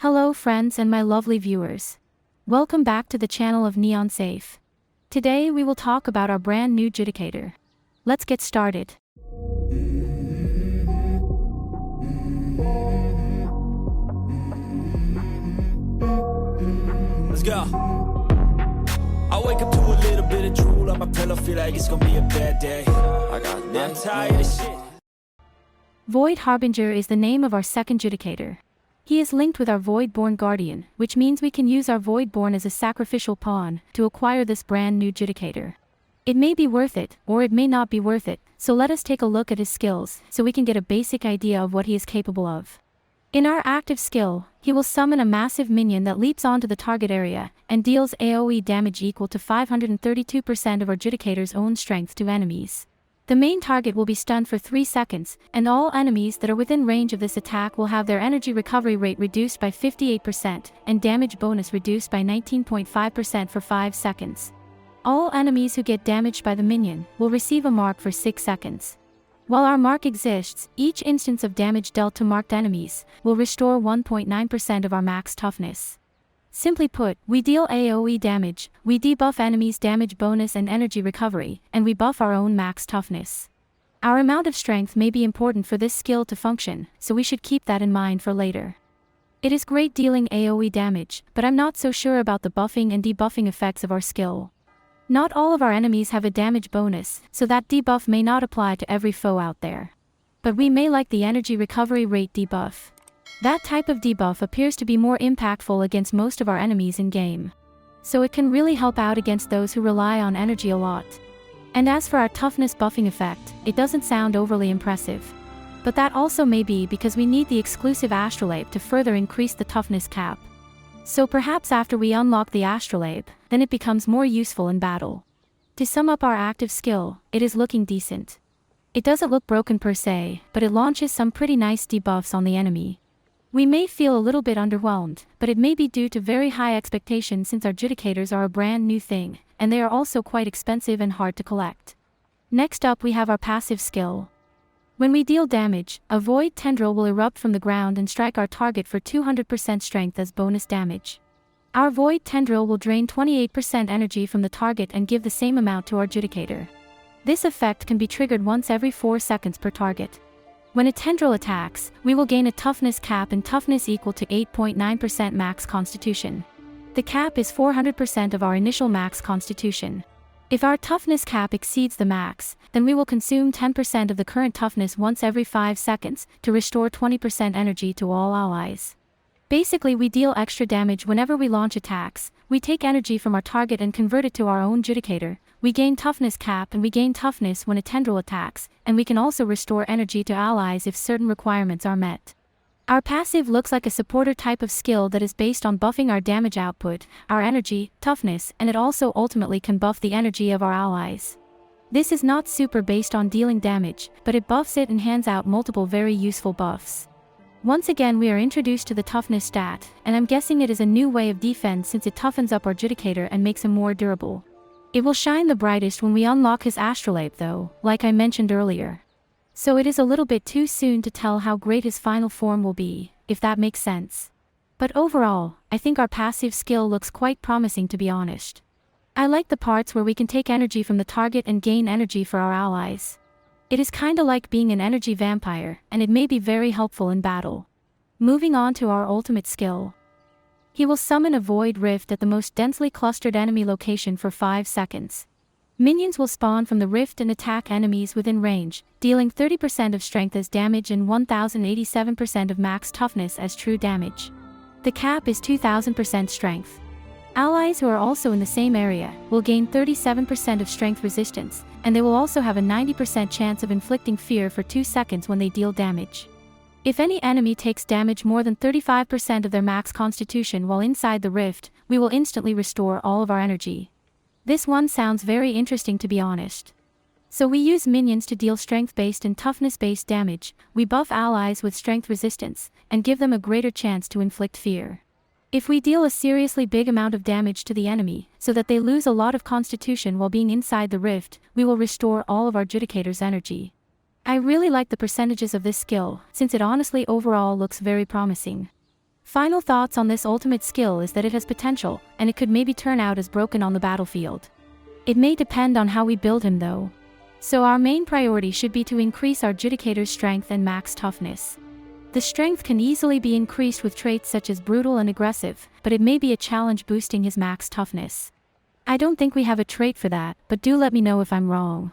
Hello friends and my lovely viewers. Welcome back to the channel of Neon Safe. Today we will talk about our brand new Judicator. Let's get started. Let's go. I wake up to a little bit of drool on my pillow, feel like it's gonna be a bad day. I'm tired of shit. Void Harbinger is the name of our second Judicator. He is linked with our Void-born Guardian, which means we can use our Void-born as a sacrificial pawn to acquire this brand new Judicator. It may be worth it, or it may not be worth it, so let us take a look at his skills so we can get a basic idea of what he is capable of. In our active skill, he will summon a massive minion that leaps onto the target area and deals AoE damage equal to 532% of our Judicator's own strength to enemies. The main target will be stunned for 3 seconds, and all enemies that are within range of this attack will have their energy recovery rate reduced by 58% and damage bonus reduced by 19.5% for 5 seconds. All enemies who get damaged by the minion will receive a mark for 6 seconds. While our mark exists, each instance of damage dealt to marked enemies will restore 1.9% of our max toughness. Simply put, we deal AoE damage, we debuff enemies' damage bonus and energy recovery, and we buff our own max toughness. Our amount of strength may be important for this skill to function, so we should keep that in mind for later. It is great dealing AoE damage, but I'm not so sure about the buffing and debuffing effects of our skill. Not all of our enemies have a damage bonus, so that debuff may not apply to every foe out there. But we may like the energy recovery rate debuff. That type of debuff appears to be more impactful against most of our enemies in-game. So it can really help out against those who rely on energy a lot. And as for our toughness buffing effect, it doesn't sound overly impressive. But that also may be because we need the exclusive astrolabe to further increase the toughness cap. So perhaps after we unlock the astrolabe, then it becomes more useful in battle. To sum up our active skill, it is looking decent. It doesn't look broken per se, but it launches some pretty nice debuffs on the enemy. We may feel a little bit underwhelmed, but it may be due to very high expectations since our Judicators are a brand new thing, and they are also quite expensive and hard to collect. Next up we have our passive skill. When we deal damage, a void tendril will erupt from the ground and strike our target for 200% strength as bonus damage. Our void tendril will drain 28% energy from the target and give the same amount to our Judicator. This effect can be triggered once every 4 seconds per target. When a tendril attacks, we will gain a toughness cap and toughness equal to 8.9% max constitution. The cap is 400% of our initial max constitution. If our toughness cap exceeds the max, then we will consume 10% of the current toughness once every 5 seconds to restore 20% energy to all allies. Basically, we deal extra damage whenever we launch attacks, we take energy from our target and convert it to our own Judicator, we gain toughness cap and we gain toughness when a tendril attacks, and we can also restore energy to allies if certain requirements are met. Our passive looks like a supporter type of skill that is based on buffing our damage output, our energy, toughness, and it also ultimately can buff the energy of our allies. This is not super based on dealing damage, but it buffs it and hands out multiple very useful buffs. Once again we are introduced to the toughness stat, and I'm guessing it is a new way of defense since it toughens up our Judicator and makes him more durable. It will shine the brightest when we unlock his astrolabe though, like I mentioned earlier. So it is a little bit too soon to tell how great his final form will be, if that makes sense. But overall, I think our passive skill looks quite promising to be honest. I like the parts where we can take energy from the target and gain energy for our allies. It is kinda like being an energy vampire, and it may be very helpful in battle. Moving on to our ultimate skill. He will summon a void rift at the most densely clustered enemy location for 5 seconds. Minions will spawn from the rift and attack enemies within range, dealing 30% of strength as damage and 1087% of max toughness as true damage. The cap is 2000% strength. Allies who are also in the same area will gain 37% of strength resistance, and they will also have a 90% chance of inflicting fear for 2 seconds when they deal damage. If any enemy takes damage more than 35% of their max constitution while inside the rift, we will instantly restore all of our energy. This one sounds very interesting to be honest. So we use minions to deal strength-based and toughness-based damage, we buff allies with strength resistance, and give them a greater chance to inflict fear. If we deal a seriously big amount of damage to the enemy, so that they lose a lot of constitution while being inside the rift, we will restore all of our Judicator's energy. I really like the percentages of this skill, since it honestly overall looks very promising. Final thoughts on this ultimate skill is that it has potential, and it could maybe turn out as broken on the battlefield. It may depend on how we build him though. So our main priority should be to increase our Judicator's strength and max toughness. The strength can easily be increased with traits such as brutal and aggressive, but it may be a challenge boosting his max toughness. I don't think we have a trait for that, but do let me know if I'm wrong.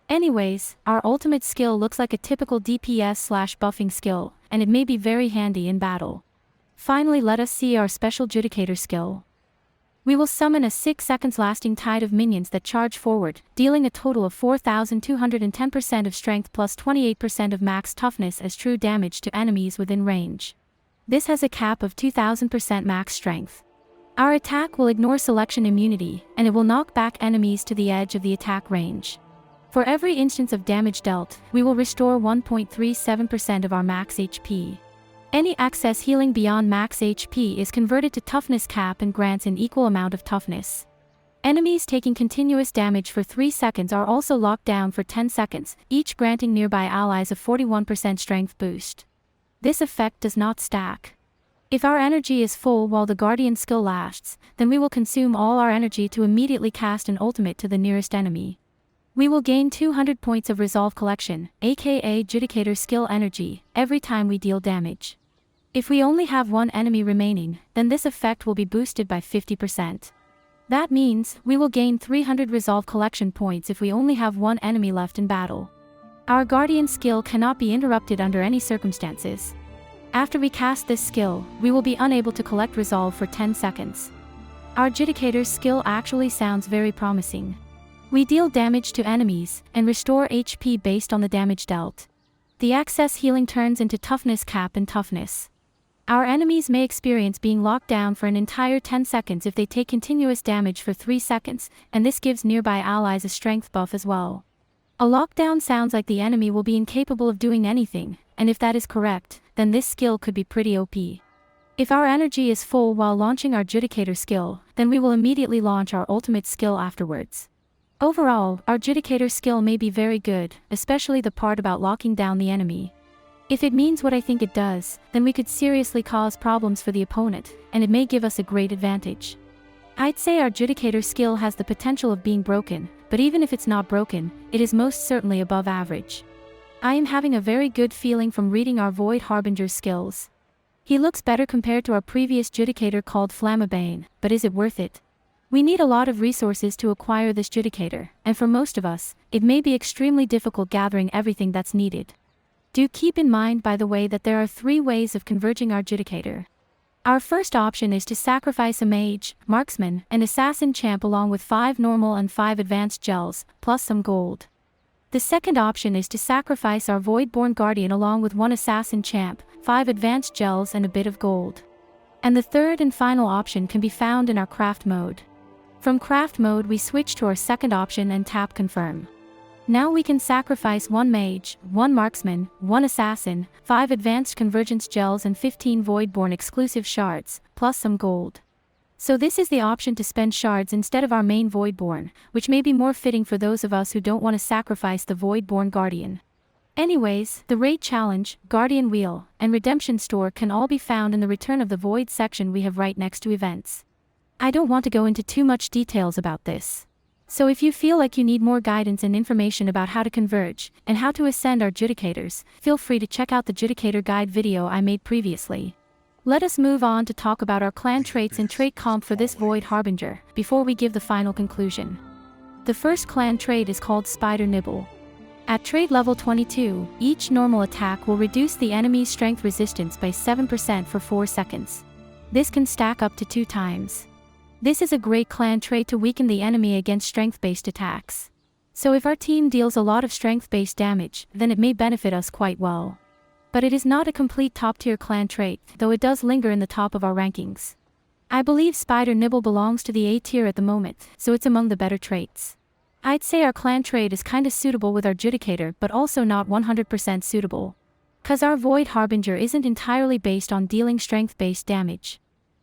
Anyways, our ultimate skill looks like a typical DPS/buffing skill, and it may be very handy in battle. Finally, let us see our special Judicator skill. We will summon a 6 seconds lasting tide of minions that charge forward, dealing a total of 4,210% of strength plus 28% of max toughness as true damage to enemies within range. This has a cap of 2,000% max strength. Our attack will ignore selection immunity, and it will knock back enemies to the edge of the attack range. For every instance of damage dealt, we will restore 1.37% of our max HP. Any excess healing beyond max HP is converted to toughness cap and grants an equal amount of toughness. Enemies taking continuous damage for 3 seconds are also locked down for 10 seconds, each granting nearby allies a 41% strength boost. This effect does not stack. If our energy is full while the Guardian skill lasts, then we will consume all our energy to immediately cast an ultimate to the nearest enemy. We will gain 200 points of Resolve Collection, aka Judicator skill energy, every time we deal damage. If we only have one enemy remaining, then this effect will be boosted by 50%. That means, we will gain 300 Resolve Collection points if we only have one enemy left in battle. Our Guardian skill cannot be interrupted under any circumstances. After we cast this skill, we will be unable to collect Resolve for 10 seconds. Our Judicator's skill actually sounds very promising. We deal damage to enemies, and restore HP based on the damage dealt. The excess healing turns into toughness cap and toughness. Our enemies may experience being locked down for an entire 10 seconds if they take continuous damage for 3 seconds, and this gives nearby allies a strength buff as well. A lockdown sounds like the enemy will be incapable of doing anything, and if that is correct, then this skill could be pretty OP. If our energy is full while launching our Judicator skill, then we will immediately launch our ultimate skill afterwards. Overall, our Judicator skill may be very good, especially the part about locking down the enemy. If it means what I think it does, then we could seriously cause problems for the opponent, and it may give us a great advantage. I'd say our Judicator skill has the potential of being broken, but even if it's not broken, it is most certainly above average. I am having a very good feeling from reading our Void Harbinger's skills. He looks better compared to our previous Judicator called Flammabane, but is it worth it? We need a lot of resources to acquire this Judicator, and for most of us, it may be extremely difficult gathering everything that's needed. Do keep in mind, by the way, that there are 3 ways of converging our Judicator. Our first option is to sacrifice a mage, marksman, and assassin champ along with 5 normal and 5 advanced gels, plus some gold. The second option is to sacrifice our Voidborn Guardian along with 1 assassin champ, 5 advanced gels and a bit of gold. And the third and final option can be found in our craft mode. From craft mode we switch to our second option and tap confirm. Now we can sacrifice 1 mage, 1 marksman, 1 assassin, 5 advanced convergence gels and 15 Voidborn exclusive shards, plus some gold. So this is the option to spend shards instead of our main Voidborn, which may be more fitting for those of us who don't want to sacrifice the Voidborn Guardian. Anyways, the Raid Challenge, Guardian Wheel, and Redemption Store can all be found in the Return of the Void section we have right next to events. I don't want to go into too much details about this. So if you feel like you need more guidance and information about how to converge, and how to ascend our Judicators, feel free to check out the Judicator guide video I made previously. Let us move on to talk about our clan traits and trait comp for this Void Harbinger, before we give the final conclusion. The first clan trait is called Spider Nibble. At trait level 22, each normal attack will reduce the enemy's strength resistance by 7% for 4 seconds. This can stack up to 2 times. This is a great clan trait to weaken the enemy against strength-based attacks. So if our team deals a lot of strength-based damage, then it may benefit us quite well. But it is not a complete top-tier clan trait, though it does linger in the top of our rankings. I believe Spider Nibble belongs to the A tier at the moment, so it's among the better traits. I'd say our clan trait is kinda suitable with our Judicator, but also not 100% suitable. Cause our Void Harbinger isn't entirely based on dealing strength-based damage.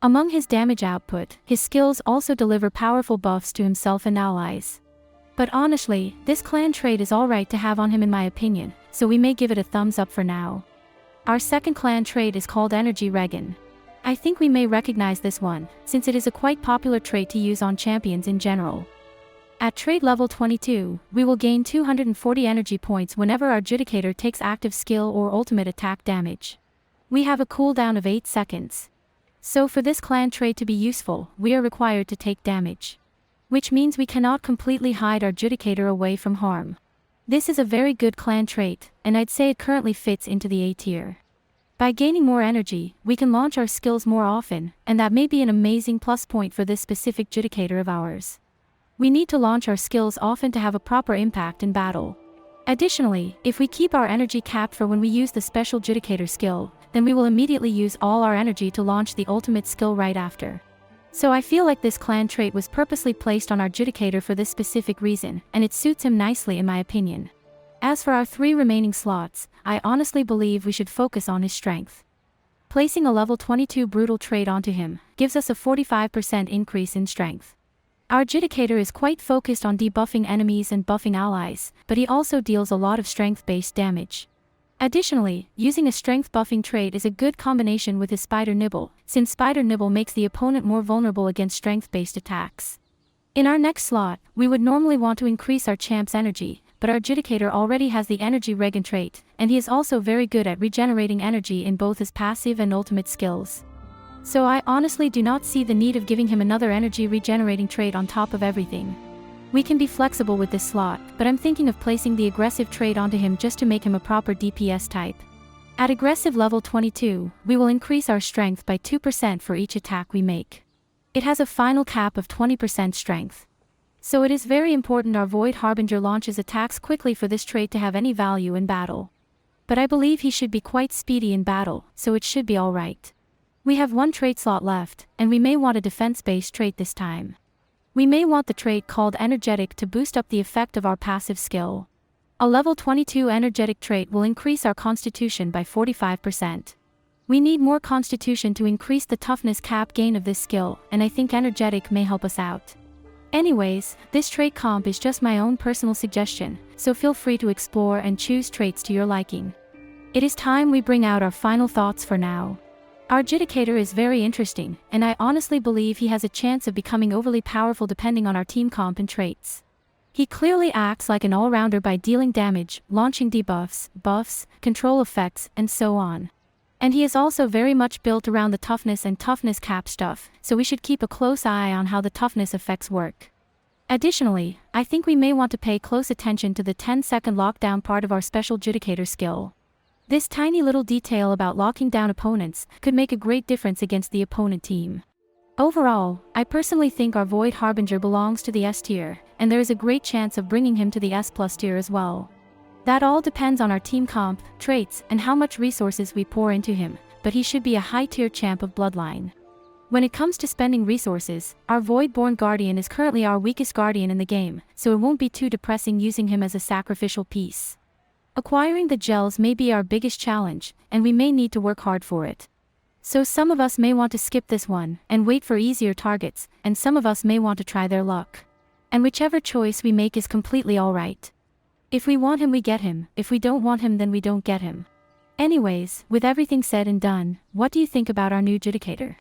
Among his damage output, his skills also deliver powerful buffs to himself and allies. But honestly, this clan trait is alright to have on him in my opinion, so we may give it a thumbs up for now. Our second clan trait is called Energy Regen. I think we may recognize this one, since it is a quite popular trait to use on champions in general. At trait level 22, we will gain 240 energy points whenever our Judicator takes active skill or ultimate attack damage. We have a cooldown of 8 seconds. So for this clan trait to be useful, we are required to take damage. Which means we cannot completely hide our Judicator away from harm. This is a very good clan trait, and I'd say it currently fits into the A tier. By gaining more energy, we can launch our skills more often, and that may be an amazing plus point for this specific Judicator of ours. We need to launch our skills often to have a proper impact in battle. Additionally, if we keep our energy capped for when we use the special Judicator skill, then we will immediately use all our energy to launch the ultimate skill right after. So I feel like this clan trait was purposely placed on our Judicator for this specific reason, and it suits him nicely in my opinion. As for our 3 remaining slots, I honestly believe we should focus on his strength. Placing a level 22 brutal trait onto him gives us a 45% increase in strength. Our Judicator is quite focused on debuffing enemies and buffing allies, but he also deals a lot of strength-based damage. Additionally, using a strength buffing trait is a good combination with his Spider Nibble, since Spider Nibble makes the opponent more vulnerable against strength-based attacks. In our next slot, we would normally want to increase our champ's energy, but our Judicator already has the energy regen trait, and he is also very good at regenerating energy in both his passive and ultimate skills. So I honestly do not see the need of giving him another energy regenerating trait on top of everything. We can be flexible with this slot, but I'm thinking of placing the aggressive trait onto him just to make him a proper DPS type. At aggressive level 22, we will increase our strength by 2% for each attack we make. It has a final cap of 20% strength. So it is very important our Void Harbinger launches attacks quickly for this trait to have any value in battle. But I believe he should be quite speedy in battle, so it should be alright. We have 1 trait slot left, and we may want a defense-based trait this time. We may want the trait called Energetic to boost up the effect of our passive skill. A level 22 energetic trait will increase our constitution by 45%. We need more constitution to increase the toughness cap gain of this skill, and I think energetic may help us out. Anyways, this trait comp is just my own personal suggestion, so feel free to explore and choose traits to your liking. It is time we bring out our final thoughts for now. Our Judicator is very interesting, and I honestly believe he has a chance of becoming overly powerful depending on our team comp and traits. He clearly acts like an all-rounder by dealing damage, launching debuffs, buffs, control effects, and so on. And he is also very much built around the toughness and toughness cap stuff, so we should keep a close eye on how the toughness effects work. Additionally, I think we may want to pay close attention to the 10-second lockdown part of our special Judicator skill. This tiny little detail about locking down opponents could make a great difference against the opponent team. Overall, I personally think our Void Harbinger belongs to the S tier, and there is a great chance of bringing him to the S+ tier as well. That all depends on our team comp, traits, and how much resources we pour into him, but he should be a high-tier champ of Bloodline. When it comes to spending resources, our Void-born Guardian is currently our weakest Guardian in the game, so it won't be too depressing using him as a sacrificial piece. Acquiring the gels may be our biggest challenge, and we may need to work hard for it. So some of us may want to skip this one, and wait for easier targets, and some of us may want to try their luck. And whichever choice we make is completely alright. If we want him we get him, if we don't want him then we don't get him. Anyways, with everything said and done, what do you think about our new Judicator?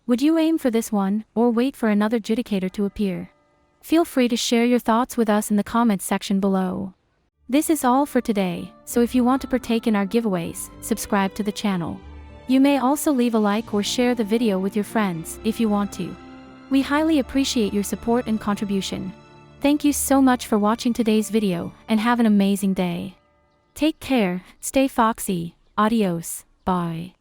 Would you aim for this one, or wait for another Judicator to appear? Feel free to share your thoughts with us in the comments section below. This is all for today, so if you want to partake in our giveaways, subscribe to the channel. You may also leave a like or share the video with your friends, if you want to. We highly appreciate your support and contribution. Thank you so much for watching today's video, and have an amazing day. Take care, stay foxy, adios, bye.